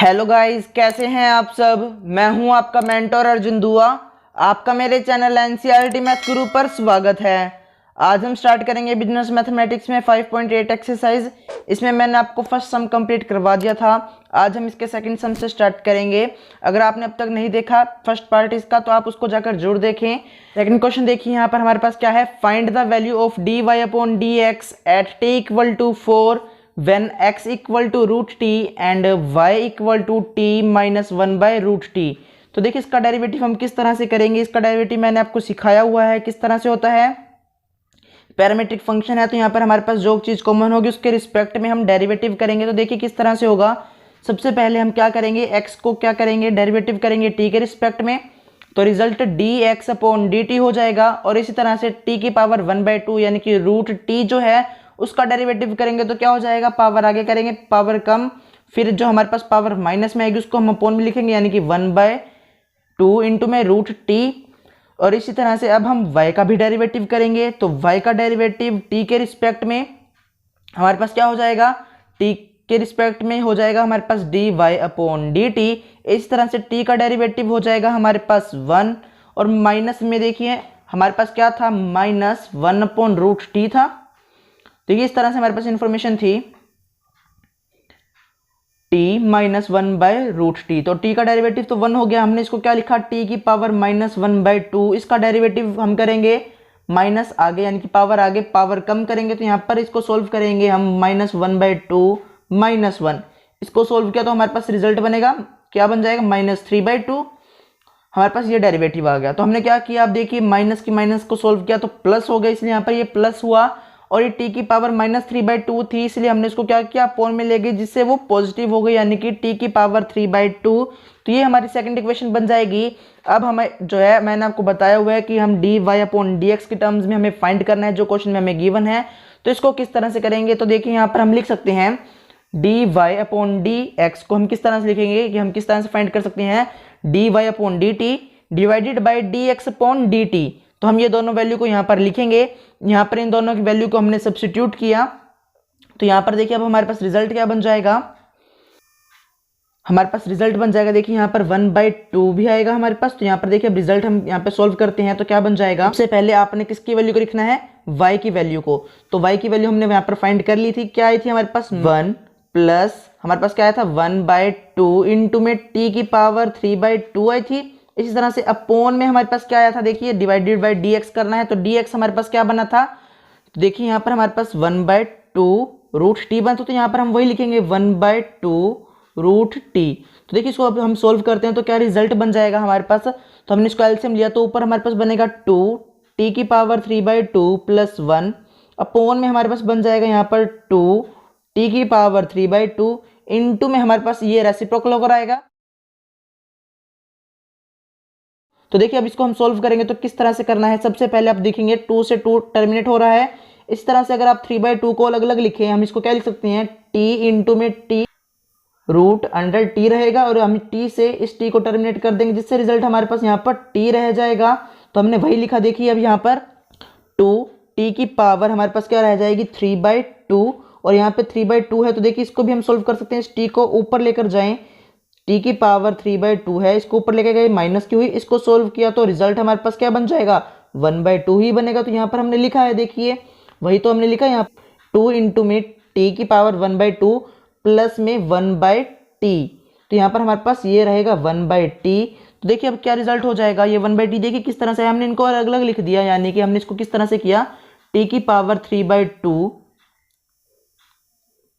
Hello guys, कैसे हैं आप सब। मैं हूं आपका मेंटर अर्जुन दुआ। आपका मेरे चैनल एनसीईआरटी मैथ गुरु पर स्वागत है। आज हम स्टार्ट करेंगे बिजनेस मैथमेटिक्स में 5.8 एक्सरसाइज। इसमें मैंने आपको फर्स्ट सम कंप्लीट करवा दिया था। आज हम इसके सेकंड सम से स्टार्ट करेंगे। अगर आपने अब तक नहीं देखा फर्स्ट पार्ट इसका तो आप उसको जाकर जरूर देखें। सेकंड क्वेश्चन देखिए, यहाँ पर हमारे पास क्या है। Find the value of dy upon dx at t equal to 4 when x equal to root T and y equal to T minus 1 by root T. तो देखिए इसका डेरिवेटिव हम किस तरह से करेंगे। इसका डेरिवेटिव मैंने आपको सिखाया हुआ है किस तरह से होता है। पैरामीट्रिक फंक्शन है तो यहाँ पर हमारे पास जो चीज़ कॉमन होगी उसके रिस्पेक्ट में हम डेरिवेटिव करेंगे। तो देखिए किस तरह से होगा। सबसे पहले हम क्या करेंगे, x को क्या करेंगे, डेरिवेटिव करेंगे t के रिस्पेक्ट में। तो रिजल्ट dx अपॉन dt हो जाएगा। और इसी तरह से t की पावर 1/2 यानी कि रूट टी जो है उसका डेरिवेटिव करेंगे तो क्या हो जाएगा, पावर आगे करेंगे पावर कम, फिर जो हमारे पास पावर माइनस में आएगी उसको हम अपॉन में लिखेंगे यानी कि 1/2 इंटू में रूट टी। और इसी तरह से अब हम y का भी डेरिवेटिव करेंगे। तो y का डेरिवेटिव t के रिस्पेक्ट में हमारे पास क्या हो जाएगा, t के रिस्पेक्ट में हो जाएगा हमारे पास dy अपॉन dt। इस तरह से t का डेरिवेटिव हो जाएगा हमारे पास 1 और माइनस में देखिए हमारे पास क्या था, माइनस 1 अपॉन रूट टी था। देखिए इस तरह से हमारे पास इंफॉर्मेशन थी t minus 1 by root T. तो t का डेरिवेटिव तो 1 हो गया। हमने इसको क्या लिखा, t की पावर माइनस 1/2। इसका डेरिवेटिव हम करेंगे माइनस आगे यानी कि पावर आगे पावर कम करेंगे। तो यहाँ पर इसको सोल्व करेंगे हम माइनस 1/2 माइनस 1। इसको सोल्व किया तो हमारे पास रिजल्ट बनेगा, क्या बन जाएगा, माइनस 3/2। हमारे पास ये डेरिवेटिव आ गया। तो हमने क्या किया, आप देखिए माइनस की माइनस को सोल्व किया तो प्लस हो गया, इसलिए यहाँ पर ये प्लस हुआ। और ये t की पावर माइनस 3/2 थी इसलिए हमने इसको क्या किया, अपॉन में ले गए जिससे वो पॉजिटिव हो गई यानी कि t की पावर 3/2। तो ये हमारी सेकंड इक्वेशन बन जाएगी। अब हमें जो है मैंने आपको बताया हुआ है कि हम dy अपॉन dx के टर्म्स में हमें फाइंड करना है जो क्वेश्चन में हमें गिवन है। तो इसको किस तरह से करेंगे, तो देखिए यहाँ पर हम लिख सकते हैं dy अपॉन dx को हम किस तरह से लिखेंगे कि हम किस तरह से फाइंड कर सकते हैं, dy upon dt divided by dx upon dt। तो हम ये दोनों वैल्यू को यहाँ पर लिखेंगे। यहाँ पर इन दोनों की वैल्यू को हमने सब्स्टिट्यूट किया तो यहाँ पर देखिए अब हमारे पास रिजल्ट क्या बन जाएगा, हमारे पास रिजल्ट बन जाएगा देखिए यहाँ पर 1/2 भी आएगा हमारे पास। तो यहाँ पर देखिए अब रिजल्ट हम यहाँ पे सोल्व करते हैं तो क्या बन जाएगा। सबसे पहले आपने किसकी वैल्यू को लिखना है, y की वैल्यू को। तो y की वैल्यू हमने यहाँ पर फाइंड कर ली थी, क्या आई थी हमारे पास 1 प्लस हमारे पास क्या आया था 1/2 इंटू में t की पावर 3/2 आई थी। इसी तरह से अपॉन में हमारे पास क्या आया था, देखिए डिवाइडेड बाय dx करना है। तो dx हमारे पास क्या बना था, तो देखिए यहाँ पर हमारे पास 1/2 रूट टी बना। तो यहाँ पर हम वही लिखेंगे 1/2 रूट टी। तो देखिए इसको अब हम सोल्व करते हैं तो क्या रिजल्ट बन जाएगा हमारे पास। तो हमने इसको एलसीएम लिया तो ऊपर हमारे पास बनेगा 2 टी की पावर 3/2 प्लस 1 अपॉन में हमारे पास बन जाएगा यहाँ पर 2 टी की पावर 3/2 इंटू में हमारे पास ये रेसिप्रोकल होकर आएगा। तो देखिए अब इसको हम सोल्व करेंगे तो किस तरह से करना है। सबसे पहले आप देखेंगे 2 से 2 टर्मिनेट हो रहा है। इस तरह से अगर आप 3/2 को अलग अलग लिखें हम इसको क्या लिख सकते हैं, t इंटू में t रूट अंडर t रहेगा और हम t से इस t को टर्मिनेट कर देंगे जिससे रिजल्ट हमारे पास यहाँ पर t रह जाएगा। तो हमने वही लिखा, देखिए अब यहाँ पर 2 t की पावर हमारे पास क्या रह जाएगी 3/2 और यहाँ पे 3/2 है। तो देखिए इसको भी हम सोल्व कर सकते हैं। इस t को ऊपर लेकर जाएं, t की पावर 3/2 है, इसको ऊपर लेके गए माइनस की हुई, इसको सोल्व किया तो रिजल्ट हमारे पास क्या बन जाएगा 1/2 ही बनेगा। तो यहाँ पर हमने लिखा है, देखिए वही तो हमने लिखा है यहाँ 2 इंटू में t की पावर 1/2 प्लस में 1/t। तो यहाँ पर हमारे पास ये रहेगा 1/t। तो देखिए अब क्या रिजल्ट हो जाएगा, ये 1/t देखिए किस तरह से हमने इनको अलग अलग लिख दिया यानी कि हमने इसको किस तरह से किया, t की पावर 3/2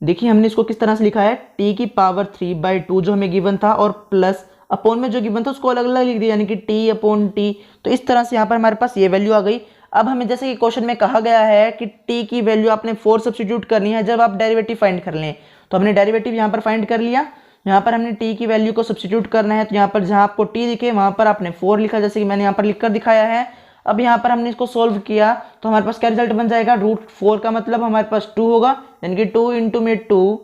देखिए हमने इसको किस तरह से लिखा है, t की पावर 3/2 जो हमें गिवन था और प्लस अपॉन में जो गिवन था उसको अलग अलग लिख दिया यानी कि t अपॉन t। तो इस तरह से यहाँ पर हमारे पास ये वैल्यू आ गई। अब हमें जैसे कि क्वेश्चन में कहा गया है कि t की वैल्यू आपने 4 सब्स्टिट्यूट करनी है जब आप डेरिवेटिव फाइंड कर लें। तो हमने डेरिवेटिव यहाँ पर फाइंड कर लिया, यहाँ पर हमने t की वैल्यू को सब्स्टिट्यूट करना है। तो यहाँ पर जहाँ आपको t दिखे वहाँ पर आपने 4 लिखा जैसे कि मैंने यहाँ पर लिख कर दिखाया है। अब यहाँ पर हमने इसको सोल्व किया तो हमारे पास क्या रिजल्ट बन जाएगा, रूट 4 का मतलब हमारे पास 2 होगा यानी कि 2 इंटू में 2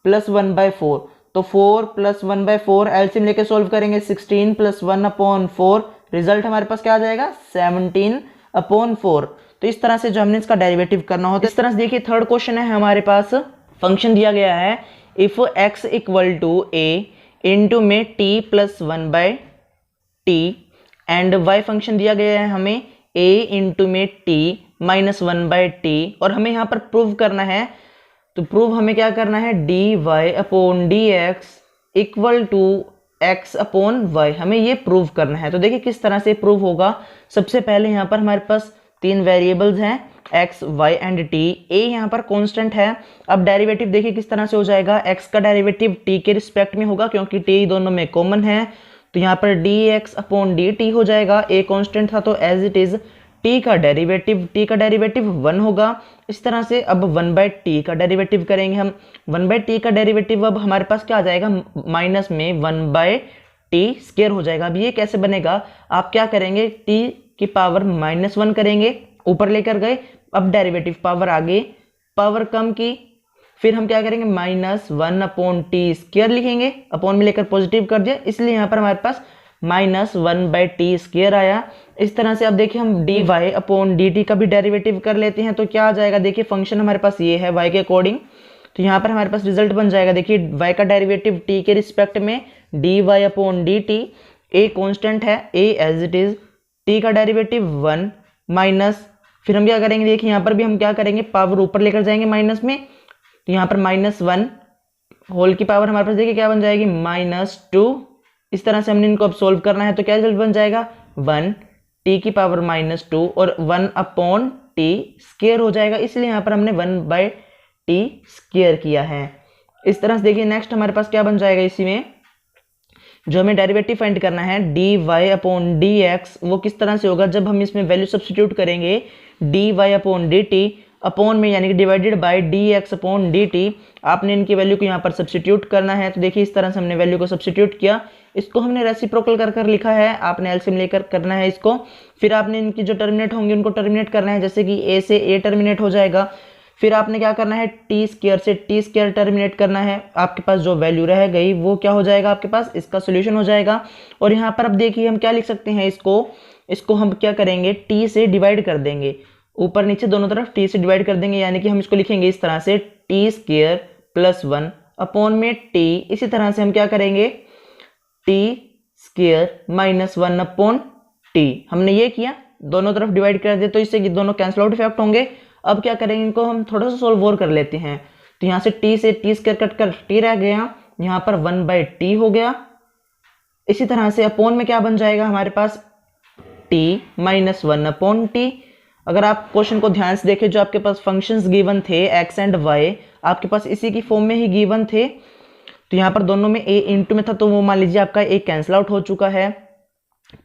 प्लस 1/4। तो 4 प्लस 1/4 एलसीएम लेके सोल्व करेंगे 16 प्लस 1/4 रिजल्ट हमारे पास क्या आ जाएगा 17/4। तो इस तरह से जो हमने इसका डेरिवेटिव करना होता है। इस तरह से देखिए थर्ड क्वेश्चन है हमारे पास, फंक्शन दिया गया है if x equal to a into में t plus 1/t and y function दिया गया है हमें a इंटू में t माइनस 1/t और हमें यहाँ पर प्रूव करना है। तो प्रूव हमें क्या करना है, dy upon dx equal to x upon y, हमें ये प्रूव करना है। तो देखिए किस तरह से प्रूव होगा। सबसे पहले यहाँ पर हमारे पास तीन वेरिएबल्स हैं x, y and t। a यहाँ पर कांस्टेंट है। अब डेरिवेटिव देखिए किस तरह से हो जाएगा, x का डेरिवेटिव t के रिस्पेक्ट में होगा क्योंकि t दोनों में कॉमन है। तो यहाँ पर dx अपॉन dt हो जाएगा, a कांस्टेंट था तो एज इट इज t का डेरिवेटिव 1 होगा। इस तरह से अब 1/t का डेरिवेटिव करेंगे हम। 1/t का डेरिवेटिव अब हमारे पास क्या आ जाएगा, माइनस में 1/t स्क्वायर हो जाएगा। अब ये कैसे बनेगा, आप क्या करेंगे, t की पावर -1 करेंगे, ऊपर लेकर गए। अब डेरिवेटिव पावर आगे, पावर कम की, फिर हम क्या करेंगे, -1/t स्क्वायर लिखेंगे, अपॉन में लेकर पॉजिटिव कर दिया, इसलिए यहाँ पर हमारे पास -1/t स्क्वायर आया। इस तरह से अब देखिए हम dy अपॉन dt का भी डेरिवेटिव कर लेते हैं। तो क्या आ जाएगा, देखिए फंक्शन हमारे पास ये है y के अकॉर्डिंग। तो यहाँ पर हमारे पास रिजल्ट बन जाएगा, देखिए y का डेरिवेटिव t के रिस्पेक्ट में dy upon dt, a constant है, a as it is, t का डेरिवेटिव 1 माइनस, फिर हम क्या करेंगे, देखिए यहाँ पर भी हम क्या करेंगे, पावर ऊपर लेकर जाएंगे माइनस में। तो यहाँ पर -1 होल की पावर हमारे पास देखिए क्या बन जाएगी, -2। इस तरह से हमने इनको अब सोल्व करना है। तो क्या रिजल्ट बन जाएगा, 1 t की पावर -2 और 1 अपॉन t स्क्वायर हो जाएगा, इसलिए यहाँ पर हमने 1/t स्क्वायर किया है। इस तरह से देखिए नेक्स्ट हमारे पास क्या बन जाएगा, इसी में जो हमें डेरिवेटिव फाइंड करना है dy अपॉन dx, वो किस तरह से होगा, जब हम इसमें वैल्यू सब्स्टिट्यूट करेंगे dy अपॉन dt अपॉन में यानी कि divided by dx upon dt, आपने इनकी वैल्यू को यहाँ पर सब्स्टिट्यूट करना है। तो देखिए इस तरह से हमने वैल्यू को सब्स्टिट्यूट किया, इसको हमने रेसिप्रोकल कर लिखा है, आपने एलसीएम लेकर करना है इसको। फिर आपने इनकी जो टर्मिनेट होंगे उनको टर्मिनेट करना है, जैसे कि a से a टर्मिनेट हो जाएगा। फिर आपने क्या करना है, टी स्क्वायर से टी स्क्वायर टर्मिनेट करना है, आपके पास जो वैल्यू रह गई वो क्या हो जाएगा, आपके पास इसका सोल्यूशन हो जाएगा। और यहाँ पर अब देखिए हम क्या लिख सकते हैं, इसको हम क्या करेंगे, टी से डिवाइड कर देंगे, ऊपर नीचे दोनों तरफ टी से डिवाइड कर देंगे, यानी कि हम इसको लिखेंगे इस तरह से टी स्क्वायर प्लस 1 अपॉन में टी। इसी तरह से हम क्या करेंगे, T square minus 1 upon T, हमने ये किया, दोनों तरफ डिवाइड कर दिया, तो इससे दोनों कैंसिल आउट इफेक्ट होंगे। अब क्या करेंगे, इनको हम थोड़ा सा सोल्व और कर लेते हैं। तो यहाँ से टी स्क्वायर कट कर टी रह गया, यहाँ पर 1/t हो गया। इसी तरह से अपॉन में क्या बन जाएगा हमारे पास, t माइनस 1 अपॉन टी। अगर आप क्वेश्चन को ध्यान से देखें, जो आपके पास फंक्शंस गिवन थे x एंड y, आपके पास इसी की फॉर्म में ही गिवन थे। तो यहाँ पर दोनों में a इंटू में था, तो वो मान लीजिए आपका a कैंसिल आउट हो चुका है।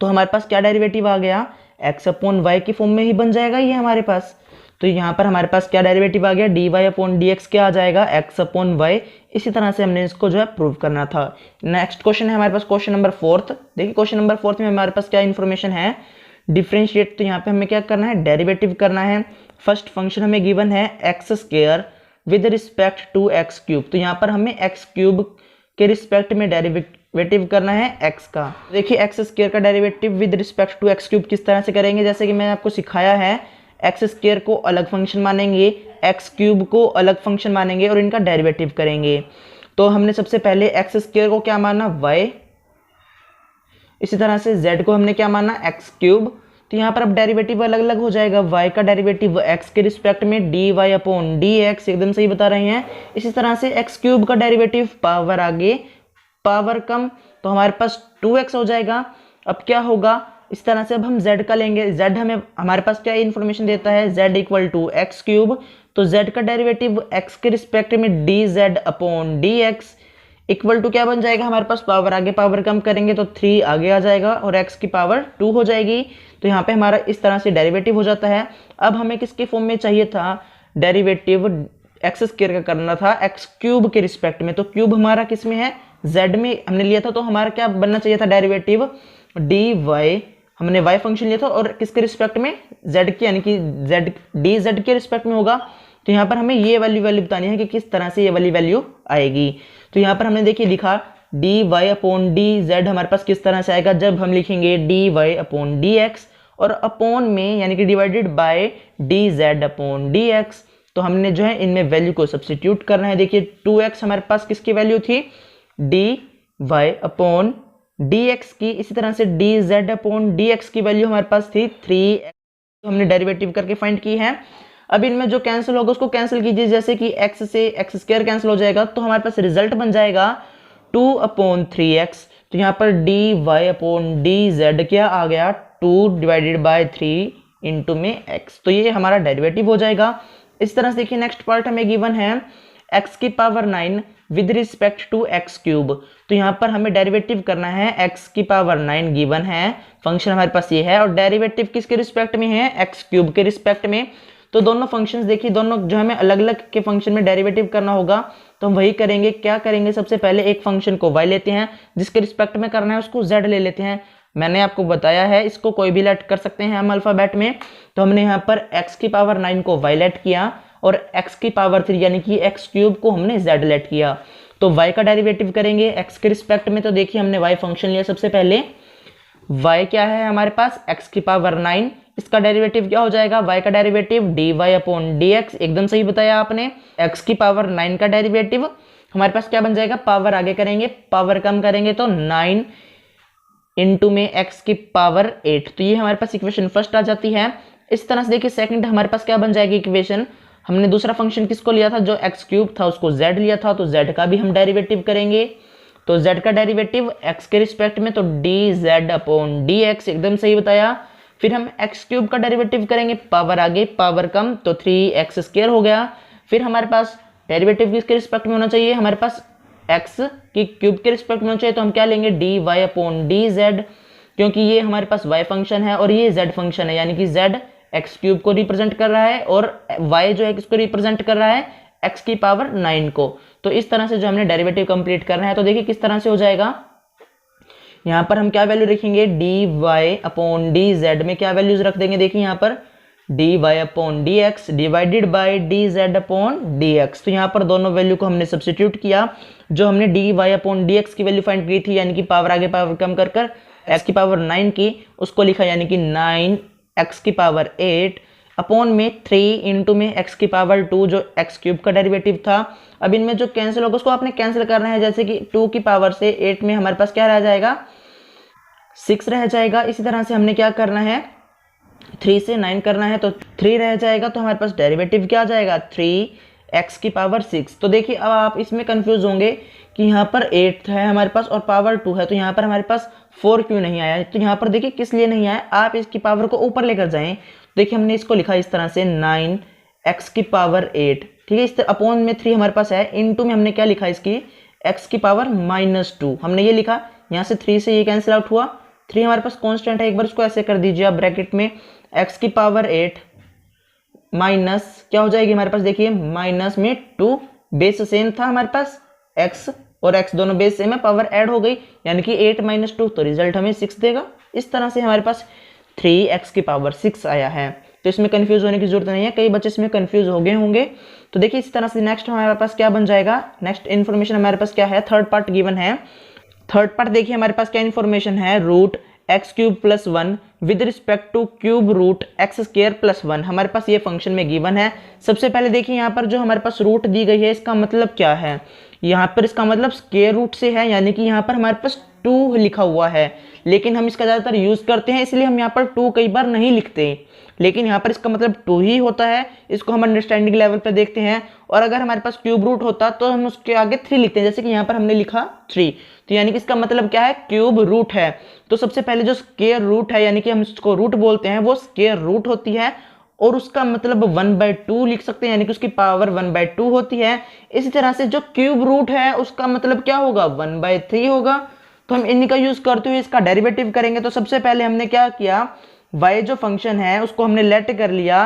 तो हमारे पास क्या डेरिवेटिव आ गया, x अपॉन y की फॉर्म में ही बन जाएगा ये हमारे पास। तो यहाँ पर हमारे पास क्या डेरिवेटिव आ गया, dy अपॉन dx क्या आ जाएगा, x अपॉन y। इसी तरह से हमने इसको जो है प्रूव करना था। नेक्स्ट क्वेश्चन है हमारे पास क्वेश्चन नंबर 4। देखिए क्वेश्चन नंबर 4 में हमारे पास क्या इन्फॉर्मेशन है, डिफरेंशिएट। तो यहाँ पे हमें क्या करना है, डेरिवेटिव करना है। फर्स्ट फंक्शन हमें गिवन है x square with respect to x cube. तो यहाँ पर हमें एक्स क्यूब के रिस्पेक्ट में डेरिवेटिव करना है एक्स का। देखिए एक्स स्क्वायर का derivative with respect to x cube किस तरह से करेंगे, जैसे कि मैंने आपको सिखाया है, एक्स स्क्वायर को अलग फंक्शन मानेंगे, एक्स क्यूब को अलग फंक्शन मानेंगे और इनका डेरिवेटिव करेंगे। तो हमने सबसे पहले एक्स स्क्वायर को क्या माना, y, इसी तरह से z को हमने क्या माना, एक्स क्यूब। तो यहाँ पर अब डेरिवेटिव अलग अलग हो जाएगा, y का डेरिवेटिव x के रिस्पेक्ट में dy अपॉन dx, एकदम सही बता रहे हैं। इसी तरह से एक्स क्यूब का डेरिवेटिव पावर आगे पावर कम, तो हमारे पास 2x हो जाएगा। अब क्या होगा, इस तरह से अब हम z का लेंगे, z हमें हमारे पास क्या इन्फॉर्मेशन देता है, z equal to x cube. तो z का डेरिवेटिव x के रिस्पेक्ट में dz upon dx equal to क्या बन जाएगा हमारे पास, पावर आगे पावर कम करेंगे तो 3 आगे आ जाएगा और x की पावर 2 हो जाएगी। तो यहाँ पे हमारा इस तरह से डेरिवेटिव हो जाता है। अब हमें किसके फॉर्म में चाहिए था, डेरिवेटिव एक्स स्क्वायर का करना था एक्स क्यूब के रिस्पेक्ट में। तो क्यूब हमारा किस में है, z में हमने लिया था, तो हमारा क्या बनना चाहिए था, डेरिवेटिव dy, हमने y फंक्शन लिया था और किसके रिस्पेक्ट में, z के, यानी कि dz के रिस्पेक्ट में होगा। तो यहाँ पर हमें ये वैल्यू बतानी है कि किस तरह से ये वाली वैल्यू आएगी। तो यहाँ पर हमने देखिए लिखा dy अपॉन dz हमारे पास किस तरह से आएगा, जब हम लिखेंगे dy अपॉन dx और अपॉन में यानी कि divided by dz upon dx। तो हमने जो है इनमें वैल्यू को सब्स्टिट्यूट करना है। देखिए 2x हमारे पास किसकी वैल्यू थी, वाई अपॉन डी एक्स की, इसी तरह से D z upon d x की वैल्यू हमारे पास थी 3x, तो हमने डेरिवेटिव करके फाइंड की है। अब इनमें जो कैंसिल होगा उसको कैंसिल कीजिए, जैसे कि x से x स्क्वायर कैंसिल हो जाएगा तो हमारे पास रिजल्ट बन जाएगा 2/3x। तो यहाँ पर d y upon d z क्या आ गया 2/3 इंटू में x, तो ये हमारा डेरिवेटिव हो जाएगा। इस तरह से देखिए नेक्स्ट पार्ट हमें गिवन है x की power 9 with respect to x cube. तो यहाँ पर हमें डेरिवेटिव करना है x की पावर 9 गिवन है, फंक्शन हमारे पास ये है और डेरिवेटिव किसके रिस्पेक्ट में है, x क्यूब के रिस्पेक्ट में। तो दोनों फंक्शंस देखिए, दोनों जो हमें अलग अलग के फंक्शन में डेरिवेटिव करना होगा तो हम वही करेंगे। क्या करेंगे, सबसे पहले एक फंक्शन को y लेते हैं, जिसके रिस्पेक्ट में करना है उसको z ले लेते हैं। मैंने आपको बताया है इसको कोई भी लेट कर सकते हैं हम अल्फाबेट में। तो हमने यहाँ पर x की पावर 9 को y लेट किया और x की पावर 3 यानी कि x क्यूब को हमने z लेट किया। तो y का डेरिवेटिव करेंगे x के रिस्पेक्ट में। तो देखिए हमने y फंक्शन लिया, सबसे पहले y क्या है हमारे पास x की पावर 9, इसका डेरिवेटिव क्या हो जाएगा, y का derivative d y upon d x, एकदम सही बताया आपने। x की पावर 9 का डेरिवेटिव हमारे पास क्या बन जाएगा, पावर आगे करेंगे पावर कम करेंगे तो 9 इंटू में x की पावर 8। तो ये हमारे पास इक्वेशन फर्स्ट आ जाती है। इस तरह से देखिए सेकंड हमारे पास क्या बन जाएगी इक्वेशन, हमने दूसरा फंक्शन किसको लिया था, जो x क्यूब था उसको z लिया था, तो z का भी हम डेरिवेटिव करेंगे। तो z का डेरिवेटिव x के रिस्पेक्ट में तो D z upon d x, एकदम सही बताया। फिर हम x क्यूब का डेरिवेटिव करेंगे, पावर आगे पावर कम तो 3x स्क्वायर हो गया। फिर हमारे पास डेरिवेटिव किसके रिस्पेक्ट में होना चाहिए, हमारे पास x की क्यूब के रिस्पेक्ट में होना चाहिए, तो हम क्या लेंगे d y upon d z, क्योंकि ये हमारे पास y फंक्शन है और ये z फंक्शन है, यानी कि z x क्यूब को रिप्रेजेंट कर रहा है और y जो है किसको रिप्रेजेंट कर रहा है, x की पावर 9 को। तो इस तरह से जो हमने डेरिवेटिव कंप्लीट करना है, तो देखिए किस तरह से हो जाएगा। यहाँ पर हम क्या वैल्यू रखेंगे, d y upon d z में क्या वैल्यूज रख देंगे, देखिए यहाँ पर d y upon d x divided by d z upon d x. तो यहाँ पर दोनों वैल्यू को हमने सब्सिट्यूट किया, जो हमने d y upon d x की वैल्यू फाइंड की थी, यानी कि पावर आगे पावर कम कर कर एक्स की पावर 9 की, उसको लिखा यानी कि 9 एक्स की पावर 8 अपॉन में 3 इंटू में एक्स की पावर 2 जो एक्स क्यूब का डेरिवेटिव था। अब इनमें जो कैंसिल होगा उसको आपने कैंसिल करना है, जैसे कि 2 की पावर से 8 में हमारे पास क्या रह जाएगा, 6 रह जाएगा। इसी तरह से हमने क्या करना है, 3 से 9 करना है तो 3 रह जाएगा, तो हमारे पास डेरिवेटिव क्या आ जाएगा 3x की पावर 6। तो देखिए अब आप इसमें कंफ्यूज होंगे कि यहाँ पर 8 है हमारे पास और पावर 2 है, तो यहाँ पर हमारे पास 4 क्यों नहीं आया। तो यहाँ पर देखिए किस लिए नहीं आया, आप इसकी पावर को ऊपर लेकर जाएं। देखिए हमने इसको लिखा इस तरह से 9x की पावर 8, ठीक है, इस तरह अपॉन में 3 हमारे पास है, इनटू में हमने क्या लिखा इसकी x की पावर -2 हमने ये लिखा। यहाँ से 3 से ये कैंसिल आउट हुआ, 3 हमारे पास कांस्टेंट है, एक बार इसको ऐसे कर दीजिए आप ब्रैकेट में, x की पावर 8 माइनस क्या हो जाएगी हमारे पास, देखिए माइनस में 2, बेस सेम था हमारे पास, x और x दोनों बेस सेम है, पावर ऐड हो गई यानी कि 8 - 2, तो रिजल्ट हमें 6 देगा। इस तरह से हमारे पास 3x की पावर 6 आया है। तो इसमें कंफ्यूज होने की जरूरत नहीं है, कई बच्चे इसमें कंफ्यूज हो गए होंगे। तो देखिए इस तरह से नेक्स्ट हमारे पास क्या बन जाएगा, नेक्स्ट इन्फॉर्मेशन हमारे पास क्या है, थर्ड पार्ट गिवन है। थर्ड पार्ट देखिए हमारे पास क्या इन्फॉर्मेशन है, root x cube plus 1 with respect to cube root x square plus 1 हमारे पास ये फंक्शन में गिवन है। सबसे पहले देखिए यहाँ पर जो हमारे पास रूट दी गई है इसका मतलब क्या है, यहाँ पर इसका मतलब स्क्वायर रूट से है, यानी कि यहाँ पर हमारे पास 2 लिखा हुआ है, लेकिन हम इसका ज़्यादातर यूज़ करते हैं इसलिए हम यहाँ पर 2 कई बार नहीं लिखते, लेकिन यहाँ पर इसका मतलब 2 ही होता है। इसको हम अंडरस्टैंडिंग लेवल पर देखते हैं, और अगर हमारे पास क्यूब रूट होता तो हम उसके आगे 3 लिखते हैं, जैसे कि यहाँ पर हमने लिखा 3, तो यानी कि इसका मतलब क्या है, क्यूब रूट है। तो सबसे पहले जो स्क्वायर रूट है यानी कि हम इसको रूट बोलते हैं, वो स्क्वायर रूट होती है और उसका मतलब 1/2 लिख सकते हैं, यानी कि उसकी पावर 1/2 होती है। इसी तरह से जो क्यूब रूट है उसका मतलब क्या होगा, 1/3 होगा। तो हम इन्हीं का यूज करते हुए इसका डेरिवेटिव करेंगे। तो सबसे पहले हमने क्या किया, y जो फंक्शन है उसको हमने लेट कर लिया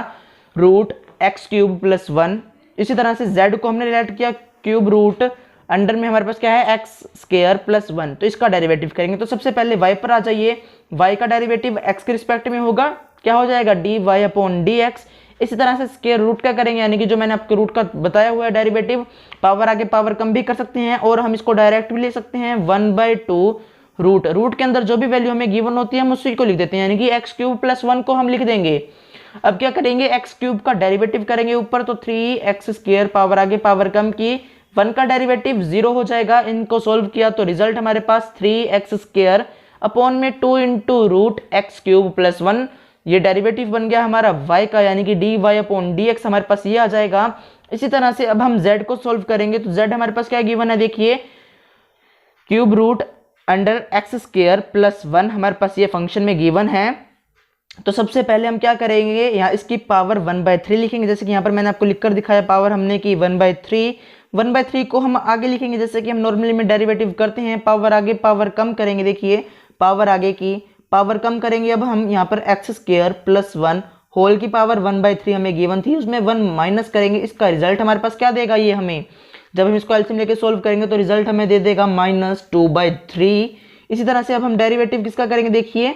रूट एक्स क्यूब प्लस 1, इसी तरह से z को हमने लेट किया क्यूब रूट अंडर में हमारे पास क्या है एक्स स्क्वायर प्लस 1, तो इसका डेरिवेटिव करेंगे। तो सबसे पहले y पर आ जाइए, y का डेरिवेटिव x के रिस्पेक्ट में होगा, क्या हो जाएगा d y upon d x. इसी तरह से स्क्वायर रूट का करेंगे, यानी कि जो मैंने आपको रूट का बताया हुआ है डेरिवेटिव, पावर आगे पावर कम भी कर सकते हैं और हम इसको डायरेक्ट भी ले सकते हैं, 1/2 रूट के अंदर जो भी वैल्यू हमें गिवन होती है हम उसी को लिख देते हैं, यानी कि एक्स क्यूब प्लस 1 को हम लिख देंगे। अब क्या करेंगे, एक्स क्यूब का डेरिवेटिव करेंगे ऊपर, तो 3x स्क्वायर पावर आगे पावर कम की 1 का डेरिवेटिव 0 हो जाएगा। इनको सोल्व किया तो रिजल्ट हमारे पास 3x² अपॉन में 2 into root x cube plus 1, ये डेरिवेटिव बन गया हमारा y का, यानी कि dy अपॉन dx हमारे पास ये आ जाएगा। इसी तरह से अब हम z को सोल्व करेंगे तो z हमारे पास क्या गिवन है, देखिए cube root under x² plus 1 हमारे पास ये फंक्शन में गिवन है। तो सबसे पहले हम क्या करेंगे, यहाँ इसकी पावर 1/3 लिखेंगे, जैसे कि यहाँ पर मैंने आपको लिखकर दिखाया पावर हमने की 1/3। 1/3 को हम आगे लिखेंगे जैसे कि हम नॉर्मली में डेरिवेटिव करते हैं, पावर आगे पावर कम करेंगे। देखिए पावर आगे की पावर कम करेंगे। अब हम यहाँ पर x² प्लस 1 होल की पावर 1/3 हमें गिवन थी, उसमें 1 माइनस करेंगे। इसका रिजल्ट हमारे पास क्या देगा, ये हमें जब हम इसको एलसीएम लेके सोल्व करेंगे तो रिजल्ट हमें दे देगा -2/3। इसी तरह से अब हम डेरिवेटिव किसका करेंगे, देखिए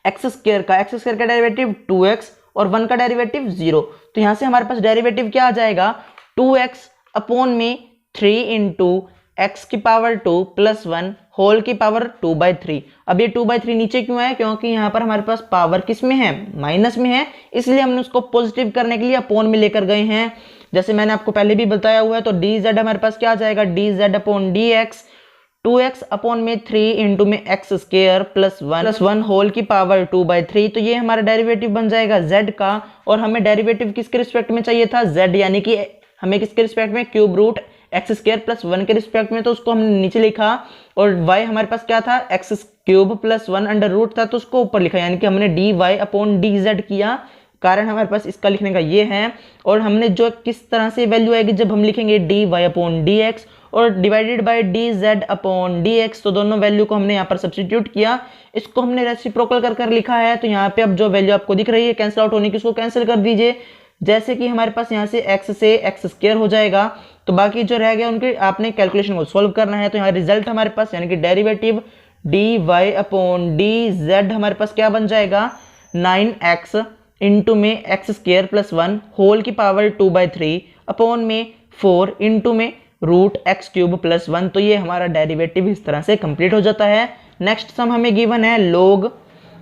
x² का डेरिवेटिव 2x और 1 का डेरिवेटिव 0। तो यहाँ से हमारे पास डेरिवेटिव क्या आ जाएगा, 2x अपॉन में 3 इंटू एक्स की पावर 2 प्लस 1 होल की पावर 2/3। अब ये 2/3 नीचे क्यों है, क्योंकि यहाँ पर हमारे पास पावर किस में है, माइनस में है, इसलिए हमने उसको पॉजिटिव करने के लिए अपॉन में लेकर गए हैं। जैसे मैंने आपको पहले भी बताया हुआ है, तो dz हमारे पास क्या आ जाएगा, dz upon dx 2x upon में 3 इंटू में x² प्लस 1 होल की पावर 2/3। तो ये हमारा डेरिवेटिव बन जाएगा z का, और हमें डेरिवेटिव किसके रिस्पेक्ट में चाहिए था, z, यानी कि हमें किसके रिस्पेक्ट में, क्यूब रूट x² प्लस 1 के रिस्पेक्ट में, तो उसको हमने नीचे लिखा। और y हमारे पास क्या था, x³ प्लस 1 अंडर रूट था, तो उसको ऊपर लिखा, यानी कि हमने dy अपॉन dz किया। कारण हमारे पास इसका लिखने का ये है। और हमने जो किस तरह से वैल्यू आएगी, जब हम लिखेंगे dy अपॉन dx और divided by dz upon dx, तो दोनों वैल्यू को हमने यहाँ पर सब्स्टिट्यूट किया, इसको हमने रेसिप्रोकल कर लिखा है। तो यहाँ पे अब जो वैल्यू आपको दिख रही है कैंसिल आउट होने की, उसको कैंसिल कर दीजिए। जैसे कि हमारे पास यहाँ से x से x² हो जाएगा, तो बाकी जो रह गया उनके आपने कैलकुलेशन को सोल्व करना है। तो यहाँ रिजल्ट हमारे पास यानी कि डेरिवेटिव dy अपॉन dz हमारे पास क्या बन जाएगा, 9x इंटू में x² प्लस 1 होल की पावर 2/3 अपॉन में 4 इंटू में रूट x³ प्लस 1। तो ये हमारा डेरिवेटिव इस तरह से कंप्लीट हो जाता है। नेक्स्ट सम हमें गिवन है log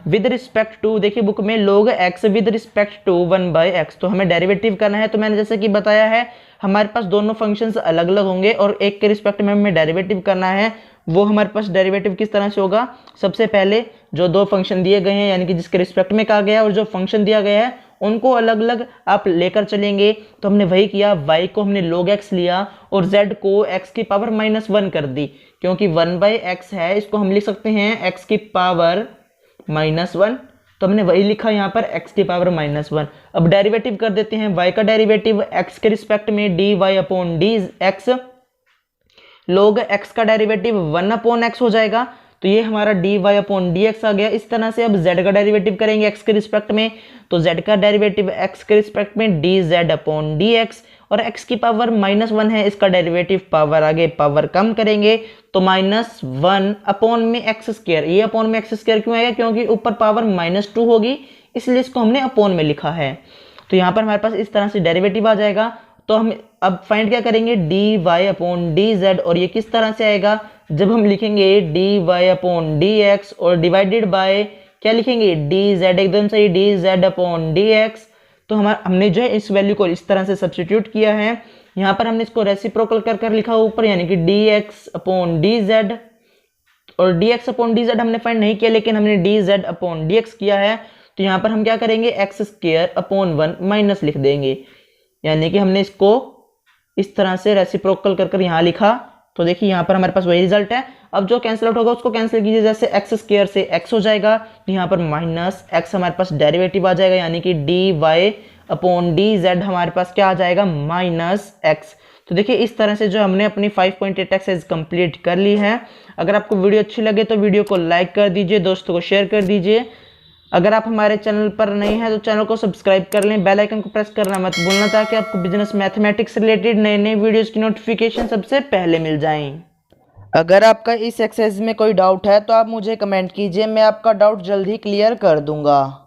विद रिस्पेक्ट टू, देखिए बुक में log x with respect to 1/x, तो हमें डेरिवेटिव करना है। तो मैंने जैसे कि बताया है हमारे पास दोनों फंक्शंस अलग अलग होंगे और एक के रिस्पेक्ट में हमें डेरिवेटिव करना है। वो हमारे पास डेरिवेटिव किस तरह से होगा, सबसे पहले जो दो फंक्शन दिए गए हैं यानी कि जिसके रिस्पेक्ट में कहा गया है और जो फंक्शन दिया गया है उनको अलग अलग आप लेकर चलेंगे। तो हमने वही किया, y को हमने log x लिया और z को x की पावर -1 कर दी, क्योंकि 1/x है, इसको हम लिख सकते हैं x की पावर -1। तो हमने वही लिखा यहाँ पर x की पावर -1। अब डेरिवेटिव कर देते हैं, y का डेरिवेटिव x के रिस्पेक्ट में dy upon dx, log x का डेरिवेटिव 1 अपॉन x हो जाएगा। तो ये हमारा dy अपॉन dx आ गया। इस तरह से अब z का डेरिवेटिव करेंगे x के रिस्पेक्ट में, तो z का डेरिवेटिव x के रिस्पेक्ट में dz अपॉन dx, और x की पावर -1 है, इसका डेरिवेटिव पावर आगे पावर कम करेंगे तो -1 अपॉन में x²। ये अपॉन में x² क्यों आएगा, क्योंकि ऊपर पावर -2 होगी, इसलिए इसको हमने अपॉन में लिखा है। तो यहाँ पर हमारे पास इस तरह से डेरिवेटिव आ जाएगा। तो हम अब फाइंड क्या करेंगे, dy अपॉन dz, और ये किस तरह से आएगा, जब हम लिखेंगे dy अपॉन dx और डिवाइडेड बाय क्या लिखेंगे dz, एकदम सही dz अपॉन dx। तो हमने जो है इस वैल्यू को इस तरह से सब्स्टिट्यूट किया है। यहाँ पर हमने इसको रेसिप्रोकल कर लिखा ऊपर, यानी कि dx अपॉन dz, और dx अपॉन dz हमने फाइंड नहीं किया, लेकिन हमने dz अपॉन dx किया है। तो यहाँ पर हम क्या करेंगे, x² अपॉन 1 माइनस लिख देंगे, यानी कि हमने इसको इस तरह से रेसिप्रोकल कर यहाँ लिखा। तो देखिए यहाँ पर हमारे पास वही रिजल्ट है। अब जो कैंसिल आउट होगा उसको कैंसिल कीजिए, जैसे x² से x हो जाएगा, तो यहाँ पर -x हमारे पास डेरिवेटिव आ जाएगा, यानी कि dy अपॉन dz हमारे पास क्या आ जाएगा, -x। तो देखिए इस तरह से जो हमने अपनी 5.8 एक्सरसाइज कंप्लीट कर ली है। अगर आपको वीडियो अच्छी लगे तो वीडियो को लाइक कर दीजिए, दोस्तों को शेयर कर दीजिए। अगर आप हमारे चैनल पर नए हैं तो चैनल को सब्सक्राइब कर लें, बेल आइकन को प्रेस करना मत भूलना, ताकि आपको बिजनेस मैथमेटिक्स रिलेटेड नए नए वीडियोस की नोटिफिकेशन सबसे पहले मिल जाएं। अगर आपका इस एक्सरसाइज में कोई डाउट है तो आप मुझे कमेंट कीजिए, मैं आपका डाउट जल्द ही क्लियर कर दूंगा।